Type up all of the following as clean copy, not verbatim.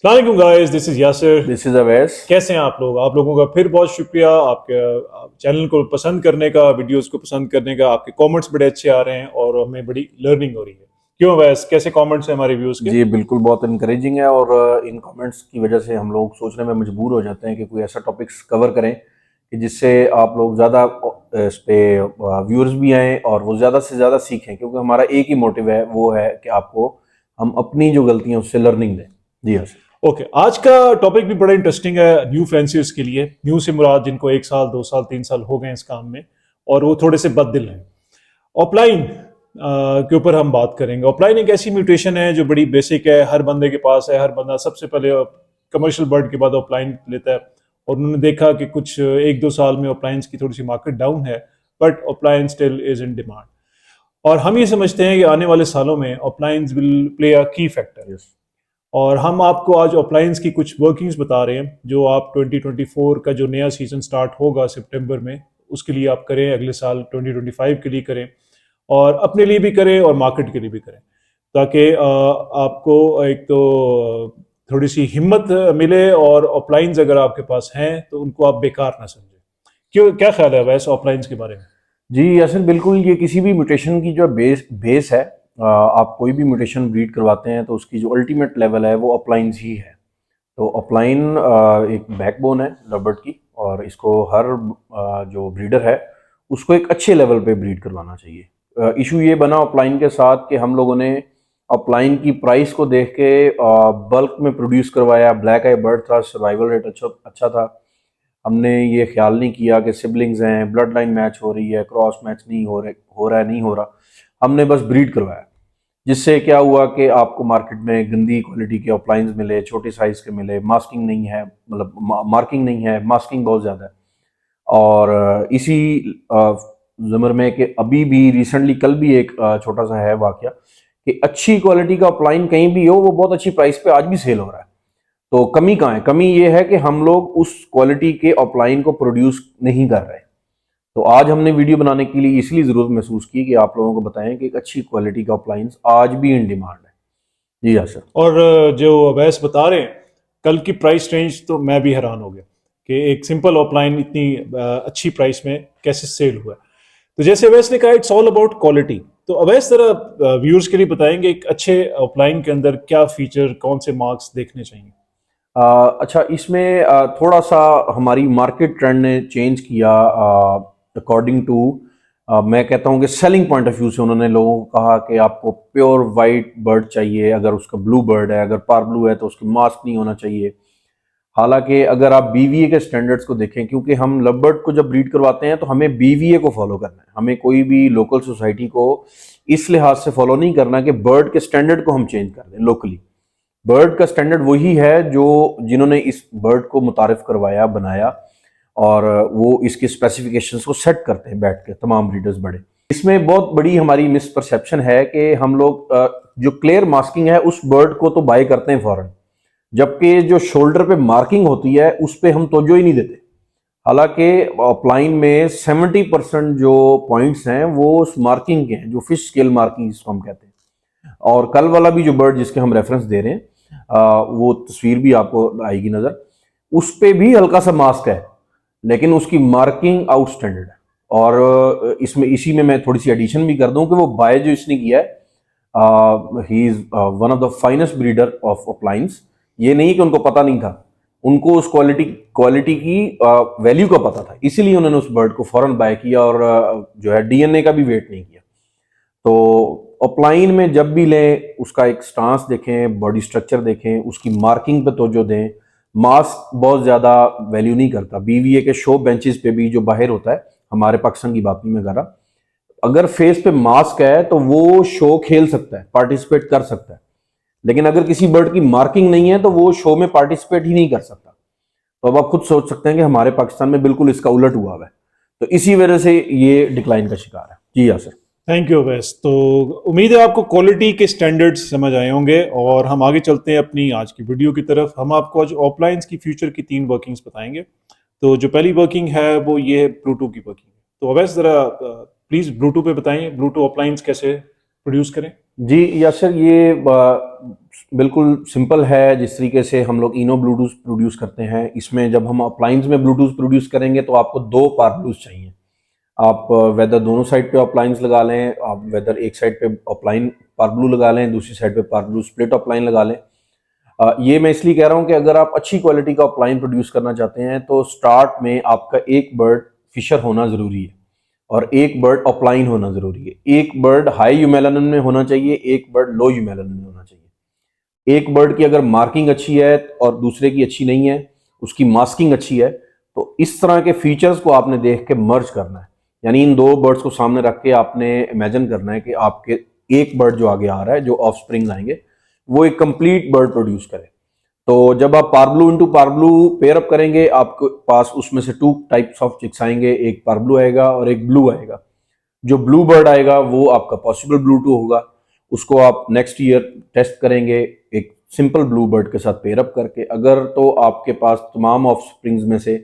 अस्सलाम guys, this is Yasir. This is Awais. कैसे हैं आप लोग? आप लोगों का फिर बहुत शुक्रिया आपके चैनल को पसंद करने का, वीडियोस को पसंद करने का। आपके कमेंट्स बड़े अच्छे आ रहे हैं और हमें बड़ी लर्निंग हो रही है। क्यों वैस, कैसे कमेंट्स हैं हमारे व्यूज के? जी बिल्कुल, बहुत इनकरेजिंग है और इन कमेंट्स की वजह से हम लोग सोचने में मजबूर हो जाते हैं कि कोई ऐसा टॉपिक्स कवर करें कि जिससे आप लोग ज़्यादा इस पे व्यूअर्स भी आएँ और वो ज़्यादा से ज़्यादा सीखें, क्योंकि हमारा एक ही मोटिव है, वो है कि आपको हम अपनी जो गलतियाँ उससे लर्निंग दें। जी हाँ सर। ओके, आज का टॉपिक भी बड़ा इंटरेस्टिंग है न्यू फैंसियर्स के लिए। न्यू से मुराद जिनको 1 साल 2 साल 3 साल हो गए इस काम में और वो थोड़े से बददिल हैं। ऑफलाइन के ऊपर हम बात करेंगे। ऑफलाइन एक ऐसी म्यूटेशन है जो बड़ी बेसिक है, हर बंदे के पास है। हर बंदा सबसे पहले कमर्शियल बर्ड के बाद ऑफलाइन लेता है और उन्होंने देखा कि कुछ 1 2 साल में ऑफलाइन की थोड़ी सी मार्केट डाउन है, but offline still is in demand. और हम ये समझते हैं कि आने वाले सालों में ऑफलाइन विल प्ले अ की फैक्टर। यस। और हम आपको आज ऑफलाइंस की कुछ वर्किंग्स बता रहे हैं जो आप 2024 का जो नया सीजन स्टार्ट होगा सितंबर में, उसके लिए आप करें, अगले साल 2025 के लिए करें, और अपने लिए भी करें और मार्केट के लिए भी करें, ताकि आपको एक तो थोड़ी सी हिम्मत मिले और ऑफलाइंस अगर आपके पास हैं तो उनको आप बेकार ना समझें। क्यों, क्या ख्याल है वैसे ऑफलाइंस के बारे में? जी यासिन, बिल्कुल, ये किसी भी म्यूटेशन की जो बेस बेस है। आप कोई भी म्यूटेशन ब्रीड करवाते हैं तो उसकी जो अल्टीमेट लेवल है वो अपलाइंस ही है। तो अपलाइन एक बैकबोन है लवबर्ड की, और इसको हर जो ब्रीडर है उसको एक अच्छे लेवल पे ब्रीड करवाना चाहिए। इशू ये बना अपलाइन के साथ कि हम लोगों ने अपलाइन की प्राइस को देख के बल्क में प्रोड्यूस करवाया। ब्लैक आई बर्ड था, सर्वाइवल रेट अच्छा अच्छा था। हमने ये ख्याल नहीं किया कि सिबलिंग्स हैं, ब्लड लाइन मैच हो रही है, क्रॉस मैच नहीं हो रहा है, नहीं हो रहा। हमने बस ब्रीड करवाया, जिससे क्या हुआ कि आपको मार्केट में गंदी क्वालिटी के अपलाइंस मिले, छोटे साइज के मिले, मास्किंग नहीं है, मतलब मार्किंग नहीं है, मास्किंग बहुत ज़्यादा है। और इसी ज़मर में कि अभी भी रिसेंटली कल भी एक छोटा सा है वाकया कि अच्छी क्वालिटी का अपलाइन कहीं भी हो, वो बहुत अच्छी प्राइस पे आज भी सेल हो रहा है। तो कमी कहाँ है? कमी ये है कि हम लोग उस क्वालिटी के ऑफलाइन को प्रोड्यूस नहीं कर रहे। तो आज हमने वीडियो बनाने के लिए इसलिए ज़रूरत महसूस की कि आप लोगों को बताएं कि एक अच्छी क्वालिटी का ऑफलाइन आज भी इन डिमांड है। जी हाँ सर। और जो अवैस बता रहे हैं, कल की प्राइस रेंज तो मैं भी हैरान हो गया कि एक सिंपल ऑफलाइन इतनी अच्छी प्राइस में कैसे सेल हुआ है। तो जैसे अवैस ने कहा, इट्स ऑल अबाउट क्वालिटी। तो अवैस जरा व्यूअर्स के लिए बताएंगे एक अच्छे ऑफलाइन के अंदर क्या फीचर, कौन से मार्क्स देखने चाहिए? अच्छा, इसमें थोड़ा सा हमारी मार्केट ट्रेंड ने चेंज किया अकॉर्डिंग टू, मैं कहता हूँ कि सेलिंग पॉइंट ऑफ व्यू से उन्होंने लोगों को कहा कि आपको प्योर वाइट बर्ड चाहिए। अगर उसका ब्लू बर्ड है, अगर पार ब्लू है, तो उसकी मास्क नहीं होना चाहिए। हालांकि अगर आप बीवीए के स्टैंडर्ड्स को देखें, क्योंकि हम लवबर्ड को जब ब्रीड करवाते हैं तो हमें बीवीए को फॉलो करना है। हमें कोई भी लोकल सोसाइटी को इस लिहाज से फॉलो नहीं करना कि बर्ड के स्टैंडर्ड को हम चेंज कर दें लोकली। बर्ड का स्टैंडर्ड वही है जो जिन्होंने इस बर्ड को मुतारिफ करवाया, बनाया, और वो इसके स्पेसिफिकेशंस को सेट करते हैं बैठ के तमाम ब्रीडर्स बड़े। इसमें बहुत बड़ी हमारी मिसपरसेप्शन है कि हम लोग जो क्लियर मास्किंग है उस बर्ड को तो बाय करते हैं फौरन, जबकि जो शोल्डर पे मार्किंग होती है उस पे हम तवज्जो ही नहीं देते। हालांकि अपलाइन में 70% जो पॉइंट्स हैं वो उस मार्किंग के हैं, जो फिश स्केल मार्किंग जिसको हम कहते हैं। और कल वाला भी जो बर्ड जिसके हम रेफरेंस दे रहे हैं, वो तस्वीर भी आपको आएगी नजर, उस पे भी हल्का सा मास्क है, लेकिन उसकी मार्किंग आउटस्टैंडर्ड है। और इसमें इसी में मैं थोड़ी सी एडिशन भी कर दूं कि वो बाय जो इसने किया है, he is one of the finest breeder of uplines. ये नहीं कि उनको पता नहीं था, उनको उस क्वालिटी की वैल्यू का पता था, इसीलिए उन्होंने उस बर्ड को फौरन बाय किया और जो है डीएनए का भी वेट नहीं किया। तो अपलाइन में जब भी लें उसका एक स्टांस देखें, बॉडी स्ट्रक्चर देखें, उसकी मार्किंग पे तवज्जो दें। मास्क बहुत ज़्यादा वैल्यू नहीं करता। बीवीए के शो बेंचेस पे भी जो बाहर होता है, हमारे पाकिस्तान की बात नहीं मैं कर रहा, अगर फेस पे मास्क है तो वो शो खेल सकता है, पार्टिसिपेट कर सकता है। लेकिन अगर किसी बर्ड की मार्किंग नहीं है तो वो शो में पार्टिसिपेट ही नहीं कर सकता। तो अब आप खुद सोच सकते हैं कि हमारे पाकिस्तान में बिल्कुल इसका उलट हुआ है। तो इसी वजह से ये डिक्लाइन का शिकार है। जी हाँ सर। Thank you Awais. तो उम्मीद है आपको क्वालिटी के स्टैंडर्ड्स समझ आए होंगे और हम आगे चलते हैं अपनी आज की वीडियो की तरफ। हम आपको आज ऑफलाइंस की फ्यूचर की 3 वर्किंग्स बताएंगे। तो जो पहली वर्किंग है वो ये है ब्लूटूथ की वर्किंग। तो अवैस ज़रा प्लीज़ ब्लूटूथ पे बताएं, ब्लूटूथ ऑफलाइंस कैसे प्रोड्यूस करें। जी यासर, ये बिल्कुल सिंपल है। जिस तरीके से हम लोग इनो ब्लूटूथ प्रोड्यूस करते हैं, इसमें जब हम अप्लायंस में ब्लूटूथ प्रोड्यूस करेंगे तो आपको दो पार ब्लूज चाहिए। आप वेदर दोनों साइड पे अप्लायंस लगा लें, आप वेदर एक साइड पे अप्लाइन पार ब्लू लगा लें, दूसरी साइड पे पार ब्लू स्प्लिट अप्लाइन लगा लें। ये मैं इसलिए कह रहा हूँ कि अगर आप अच्छी क्वालिटी का अप्लाइन प्रोड्यूस करना चाहते हैं तो स्टार्ट में आपका एक बर्ड फिशर होना ज़रूरी है और एक बर्ड अपलाइन होना ज़रूरी है। एक बर्ड हाई यूमेलनन में होना चाहिए, एक बर्ड लो यूमेलनन में होना चाहिए। एक बर्ड की अगर मार्किंग अच्छी है और दूसरे की अच्छी नहीं है, उसकी मास्किंग अच्छी है, तो इस तरह के फीचर्स को आपने देख के मर्ज करना है। यानी इन दो बर्ड्स को सामने रख के आपने इमेजिन करना है कि आपके एक बर्ड जो आगे आ रहा है, जो ऑफ स्प्रिंग आएंगे, वो एक कंप्लीट बर्ड प्रोड्यूस करे। तो जब आप पार्बलू इंटू पार्बलू पेयर अप करेंगे, आपके पास उसमें से टू टाइप्स ऑफ चिक्स आएंगे, एक पार्बलू आएगा और एक ब्लू आएगा। जो ब्लू बर्ड आएगा वो आपका पॉसिबल ब्लू टू होगा। उसको आप नेक्स्ट ईयर टेस्ट करेंगे एक सिंपल ब्लू बर्ड के साथ पेयर अप करके। अगर तो आपके पास तमाम ऑफ स्प्रिंग्स में से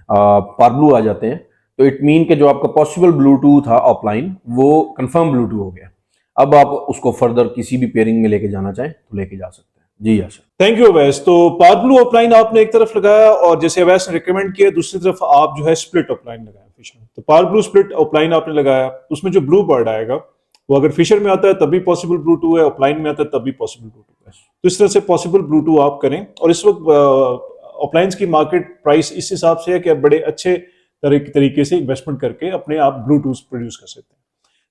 पार्बलू आ जाते हैं, तो इट मीन कि जो आपका पॉसिबल ब्लू टू था ऑफलाइन, वो कंफर्म ब्लू टू हो गया। अब आप उसको फर्दर किसी भी पेयरिंग में लेके जाना चाहें तो लेके जा सकते हैं। जी हाँ सर। Thank you Awais. तो पार्बलू ऑफलाइन आपने एक तरफ लगाया और जैसे अवैस ने रिकमेंड किया दूसरी तरफ आप जो है स्प्लिट ऑफलाइन लगाया फिशर में। तो पार्बलू स्प्लिट ऑफलाइन आपने लगाया, उसमें जो ब्लू बर्ड आएगा वो अगर फिशर में आता है तब भी पॉसिबल ब्लू टू है, ऑफलाइन में आता है तब भी पॉसिबल ब्लू टू है। तो इस तरह से पॉसिबल ब्लू टू आप करें। और इस वक्त ऑफलाइंस की मार्केट प्राइस इस हिसाब से है कि आप बड़े अच्छे तरीके से इन्वेस्टमेंट करके अपने आप ब्लू टूथ प्रोड्यूस कर सकते हैं।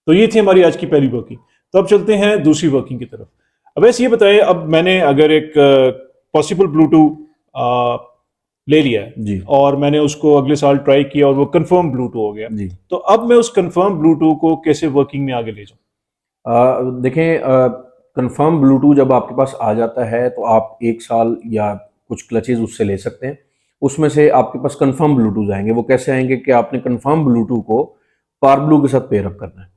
तो ये थी हमारी आज की पहली वर्किंग। तो अब चलते हैं दूसरी वर्किंग की तरफ। अब ऐसे ये बताएं, अब मैंने अगर एक पॉसिबल ब्लूटूथ ले लिया है जी और मैंने उसको अगले साल ट्राई किया और वो कंफर्म ब्लूटूथ हो गया, जी। तो अब मैं उस कंफर्म ब्लूटूथ को कैसे वर्किंग में आगे ले जाऊं? देखें, कंफर्म ब्लूटूथ जब आपके पास आ जाता है तो आप एक साल या कुछ क्लचेज उससे ले सकते हैं। उसमें से आपके पास कंफर्म ब्लूटूथ आएंगे। वो कैसे आएंगे कि आपने कंफर्म ब्लूटूथ को पारब्लू के साथ पेयर अप करना है।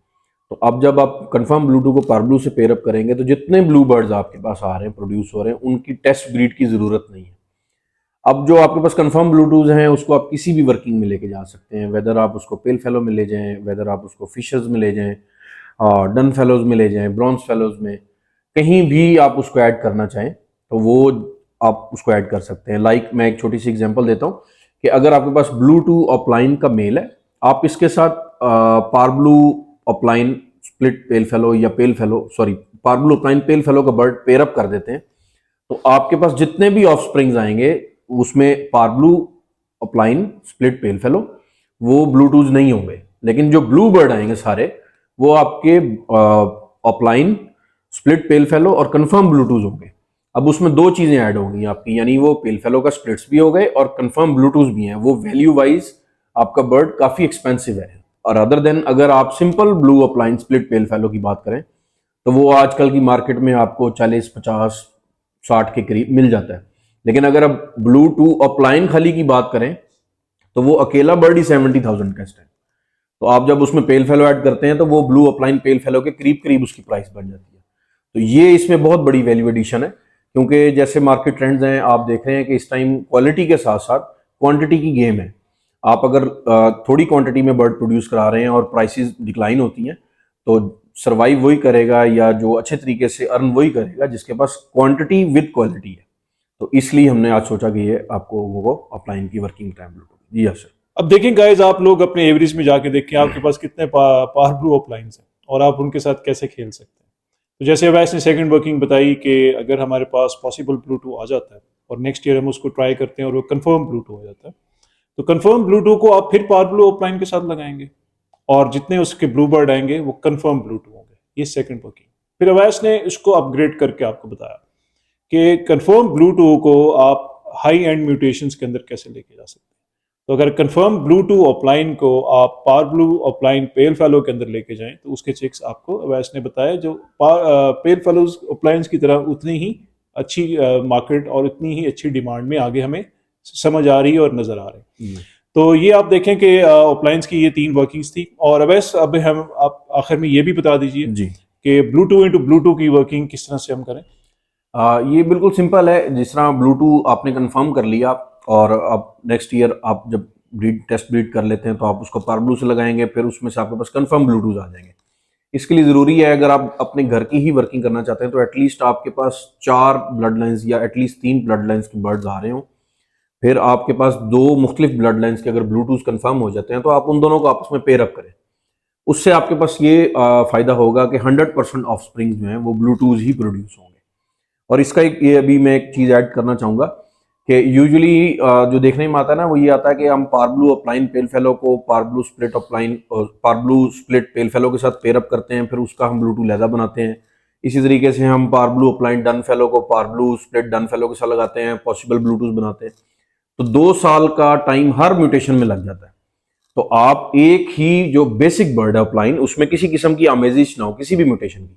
तो अब जब आप कंफर्म ब्लूटूथ को पारब्लू से पेयर अप करेंगे तो जितने ब्लू बर्ड्स आपके पास आ रहे हैं, प्रोड्यूस हो रहे हैं, उनकी टेस्ट ब्रीड की ज़रूरत नहीं है। अब जो आपके पास कंफर्म ब्लूटूथ हैं उसको आप किसी भी वर्किंग में लेके जा सकते हैं। वेदर आप उसको पेल फेलो में ले जाएं, वेदर आप उसको फिशर्स में ले जाएं, डन फेलोज में ले जाएं, ब्रॉन्ज फेलोज में, कहीं भी आप उसको ऐड करना चाहें तो वो आप उसको ऐड कर सकते हैं। लाइक मैं एक छोटी सी एग्जांपल देता हूँ कि अगर आपके पास ब्लू टू अपलाइन का मेल है, आप इसके साथ पारब्लू अपलाइन स्प्लिट पेल फेलो या पेल फेलो, सॉरी, पारब्लू अपलाइन पेल फेलो का बर्ड पेयर अप कर देते हैं, तो आपके पास जितने भी ऑफ स्प्रिंग्स आएंगे उसमें पारब्लू अपलाइन स्प्लिट पेल फेलो वो ब्लूटूथ नहीं होंगे। लेकिन जो ब्लू बर्ड आएंगे सारे, वो आपके अपलाइन स्प्लिट पेल फेलो और कंफर्म ब्लूटूथ होंगे। अब उसमें दो चीजें ऐड होंगी आपकी, यानी वो पेल फेलो का स्प्लिट्स भी हो गए और कंफर्म ब्लूटूथ भी हैं। वो वैल्यू वाइज आपका बर्ड काफी एक्सपेंसिव है। और अदर देन अगर आप simple blue upline split pale fellow की बात करें तो वो आजकल की मार्केट में आपको 40, 50, 60 के करीब मिल जाता है। लेकिन अगर आप ब्लू टू अपलाइन खाली की बात करें तो वो अकेला बर्ड ही 70,000 का है। तो आप जब उसमें पेल फेलो ऐड करते हैं तो वो ब्लू अपलाइन पेल फेलो के करीब करीब उसकी प्राइस बढ़ जाती है। तो ये इसमें बहुत बड़ी वैल्यू एडिशन है, क्योंकि जैसे मार्केट ट्रेंड्स हैं, आप देख रहे हैं कि इस टाइम क्वालिटी के साथ साथ क्वांटिटी की गेम है। आप अगर थोड़ी क्वांटिटी में बर्ड प्रोड्यूस करा रहे हैं और प्राइसेस डिक्लाइन होती हैं, तो सर्वाइव वही करेगा या जो अच्छे तरीके से अर्न वही करेगा जिसके पास क्वांटिटी विद क्वालिटी है। तो इसलिए हमने आज सोचा कि ये आपको वो अपलाइन की वर्किंग टाइम ब्लूटूथ। जी हाँ सर। अब देखें गाइज, आप लोग अपने एवरेज में जाके देखें आपके पास कितने पारब्लू ऑफलाइंस हैं और आप उनके साथ कैसे खेल सकते हैं। तो जैसे अवैस ने सेकंड वर्किंग बताई कि अगर हमारे पास पॉसिबल ब्लूटूथ आ जाता है और नेक्स्ट ईयर हम उसको ट्राई करते हैं और वो कंफर्म ब्लूटूथ हो जाता है, तो कंफर्म ब्लूटूथ को आप फिर पारब्लू ऑफलाइन के साथ लगाएंगे और जितने उसके ब्लू बर्ड आएंगे वो कंफर्म ब्लूटूथ होंगे। ये सेकंड वर्किंग। फिर अवैस ने इसको अपग्रेड करके आपको बताया कि कंफर्म ब्लूटूथ को आप हाई एंड म्यूटेशंस के अंदर कैसे लेके जा सकते हैं। तो अगर कंफर्म ब्लूटूथ ऑफलाइन को आप पार ब्लू ऑफलाइन पेल फेलो के अंदर लेके जाएं तो उसके चिक्स आपको अवैस ने बताया जो पेल फेलोज ऑफलाइंस की तरह उतनी ही अच्छी मार्केट और उतनी ही अच्छी डिमांड में आगे हमें समझ आ रही है और नजर आ रही है। तो ये आप देखें कि ऑफलाइंस की ये तीन वर्किंग्स थी। और अवैस अब हम आप आखिर में ये भी बता दीजिए जी। कि ब्लूटूथ इंटू ब्लूटूथ की वर्किंग किस तरह से हम करें। ये बिल्कुल सिंपल है। जिस तरह ब्लूटूथ आपने कंफर्म कर लिया और अब नेक्स्ट ईयर आप जब टेस्ट ब्रीड कर लेते हैं तो आप उसको पारब्लू से लगाएंगे, फिर उसमें से आपके पास कंफर्म ब्लूटूथ आ जाएंगे। इसके लिए ज़रूरी है, अगर आप अपने घर की ही वर्किंग करना चाहते हैं तो एटलीस्ट आपके पास 4 ब्लड लाइन्स या एटलीस्ट 3 ब्लड लाइन्स के बर्ड्स आ रहे हों। फिर आपके पास 2 मुख्तलिफ ब्लड लाइन्स के अगर ब्लूटूथ कंफर्म हो जाते हैं तो आप उन दोनों को आपस में पेयर अप करें। उससे आपके पास ये फ़ायदा होगा कि 100% ऑफ स्प्रिंग जो हैं वो ब्लूटूथ ही प्रोड्यूस होंगे। और इसका एक ये अभी मैं एक चीज़ ऐड करना चाहूँगा कि यूजुअली जो देखने में आता है ना वो ये आता है कि हम पारब्लू अपलाइन पेल फेलो को पारब्लू split upline पारब्लू split pale fellow के साथ पेयर अप करते हैं, फिर उसका हम ब्लूटूथ लहदा बनाते हैं। इसी तरीके से हम पारब्लू अपलाइन डन फेलो को पारब्लू स्प्लिट डन फेलो के साथ लगाते हैं, पॉसिबल ब्लूटूथ बनाते हैं। तो 2 साल का टाइम हर म्यूटेशन में लग जाता है। तो आप एक ही जो बेसिक बर्ड है अपलाइन, उसमें किसी किस्म की आमेजिश ना हो किसी भी म्यूटेशन की,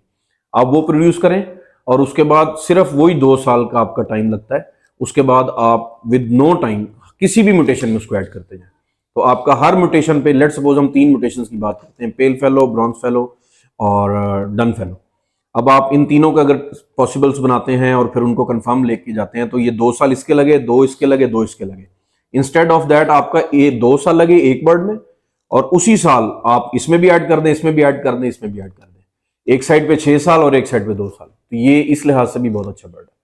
आप वो प्रोड्यूस करें और उसके बाद सिर्फ वही 2 साल का आपका टाइम लगता है। उसके बाद आप विद नो टाइम किसी भी म्यूटेशन में उसको ऐड करते जाएं। तो आपका हर म्यूटेशन पे, लेट्स सपोज हम 3 म्यूटेशंस की बात करते हैं, पेल फेलो, ब्रॉन्ज फेलो और डन फेलो। अब आप इन तीनों का अगर पॉसिबल्स बनाते हैं और फिर उनको कंफर्म लेके जाते हैं तो ये 2 साल इसके लगे, 2 इसके लगे, 2 इसके लगे। इंस्टेड ऑफ दैट आपका 2 साल लगे एक बर्ड में और उसी साल आप इसमें भी ऐड कर दें, इसमें भी ऐड कर दें, इसमें भी ऐड कर दें। एक साइड पे 6 साल और एक साइड पे 2 साल। तो ये इस लिहाज से भी बहुत अच्छा बर्ड है।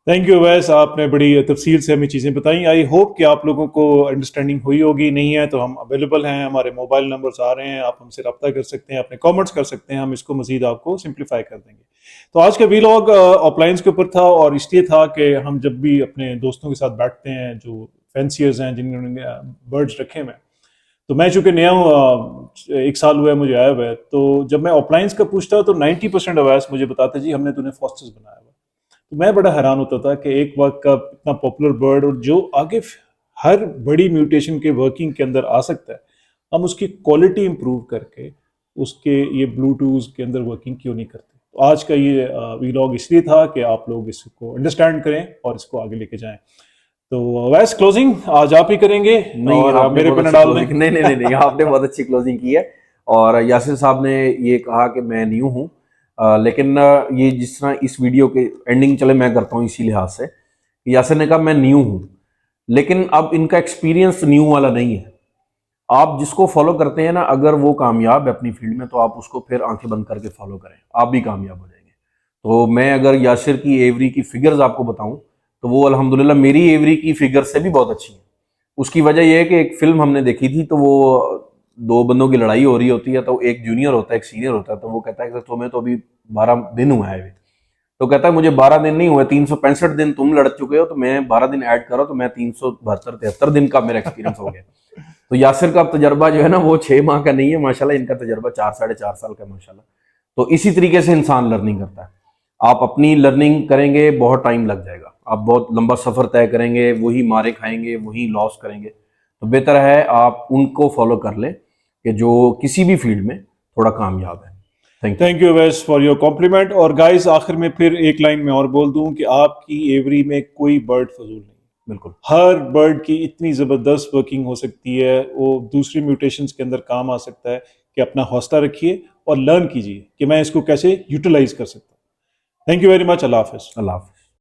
थैंक यू वैस, आपने बड़ी तफसील से हमें चीज़ें बताई। आई होप कि आप लोगों को अंडरस्टैंडिंग हुई होगी। नहीं है तो हम अवेलेबल हैं, हमारे मोबाइल नंबर्स आ रहे हैं, आप हमसे रब्ता कर सकते हैं, अपने कमेंट्स कर सकते हैं, हम इसको मजीद आपको सिंप्लीफाई कर देंगे। तो आज का वीलॉग अपलाइंस के ऊपर था और इसलिए था कि हम जब भी अपने दोस्तों के साथ बैठते हैं जो फैंसियर्स हैं जिन्होंने बर्ड्स रखे हुए हैं, तो मैं चूंकि नया हूँ, 1 साल हुआ है मुझे आया हुआ है, तो जब मैं अपलाइंस का पूछता तो 90% अवैस मुझे बताते जी हमने तूने फॉस्टर्स बनाया हुआ। तो मैं बड़ा हैरान होता था कि एक वक्त का इतना पॉपुलर बर्ड और जो आगे हर बड़ी म्यूटेशन के वर्किंग के अंदर आ सकता है, हम उसकी क्वालिटी इंप्रूव करके उसके ये ब्लूटूथ के अंदर वर्किंग क्यों नहीं करते। तो आज का ये वीलॉग इसलिए था कि आप लोग इसको अंडरस्टैंड करें और इसको आगे लेके जाएं। तो वैसे क्लोजिंग आज आप ही करेंगे नहीं, और आपने मेरे बहुत पे न अच्छी डाल दें। क्लोजिंग नहीं नहीं नहीं नहीं आपने बहुत अच्छी क्लोजिंग की है। और यासिर साहब ने ये कहा कि मैं न्यू हूँ, लेकिन ये जिस तरह इस वीडियो के एंडिंग चले मैं करता हूँ इसी लिहाज से, यासिर ने कहा मैं न्यू हूँ, लेकिन अब इनका एक्सपीरियंस न्यू वाला नहीं है। आप जिसको फॉलो करते हैं ना, अगर वो कामयाब है अपनी फील्ड में तो आप उसको फिर आंखें बंद करके फॉलो करें, आप भी कामयाब हो जाएंगे। तो मैं अगर यासिर की एवरी की फिगर्स आपको बताऊं तो वो अल्हम्दुलिल्लाह मेरी एवरी की फिगर से भी बहुत अच्छी है। उसकी वजह यह है कि एक फिल्म हमने देखी थी, तो वो 2 बंदों की लड़ाई हो रही होती है, तो एक जूनियर होता है एक सीनियर होता है, तो वो कहता है कि तुम्हें तो अभी 12 दिन हुआ है। तो कहता है मुझे 12 दिन नहीं हुए, 365 दिन तुम लड़ चुके हो, तो मैं 12 दिन ऐड करो तो मैं 372-73 दिन का मेरा एक्सपीरियंस हो गया। तो यासिर का तजर्बा जो है ना वो 6 माह का नहीं है माशाल्लाह, इनका तजर्बा 4-4.5 साल का माशाल्लाह। तो इसी तरीके से इंसान लर्निंग करता है। आप अपनी लर्निंग करेंगे, बहुत टाइम लग जाएगा, आप बहुत लंबा सफ़र तय करेंगे, वही मारे खाएंगे, वही लॉस करेंगे। तो बेहतर है आप उनको फॉलो कर लें कि जो किसी भी फील्ड में थोड़ा कामयाब है। Thank you. थैंक यू वैस फॉर योर कॉम्प्लीमेंट। और गाइस आखिर में फिर एक लाइन में और बोल दूं कि आपकी एवरी में कोई बर्ड फजूल नहीं। बिल्कुल। हर बर्ड की इतनी ज़बरदस्त वर्किंग हो सकती है, वो दूसरी म्यूटेशंस के अंदर काम आ सकता है कि अपना हौसला रखिए और लर्न कीजिए कि मैं इसको कैसे यूटिलाइज कर सकता हूँ। Thank you very much. अल्लाह हाफिज़। अल्लाह हाफ़िज़।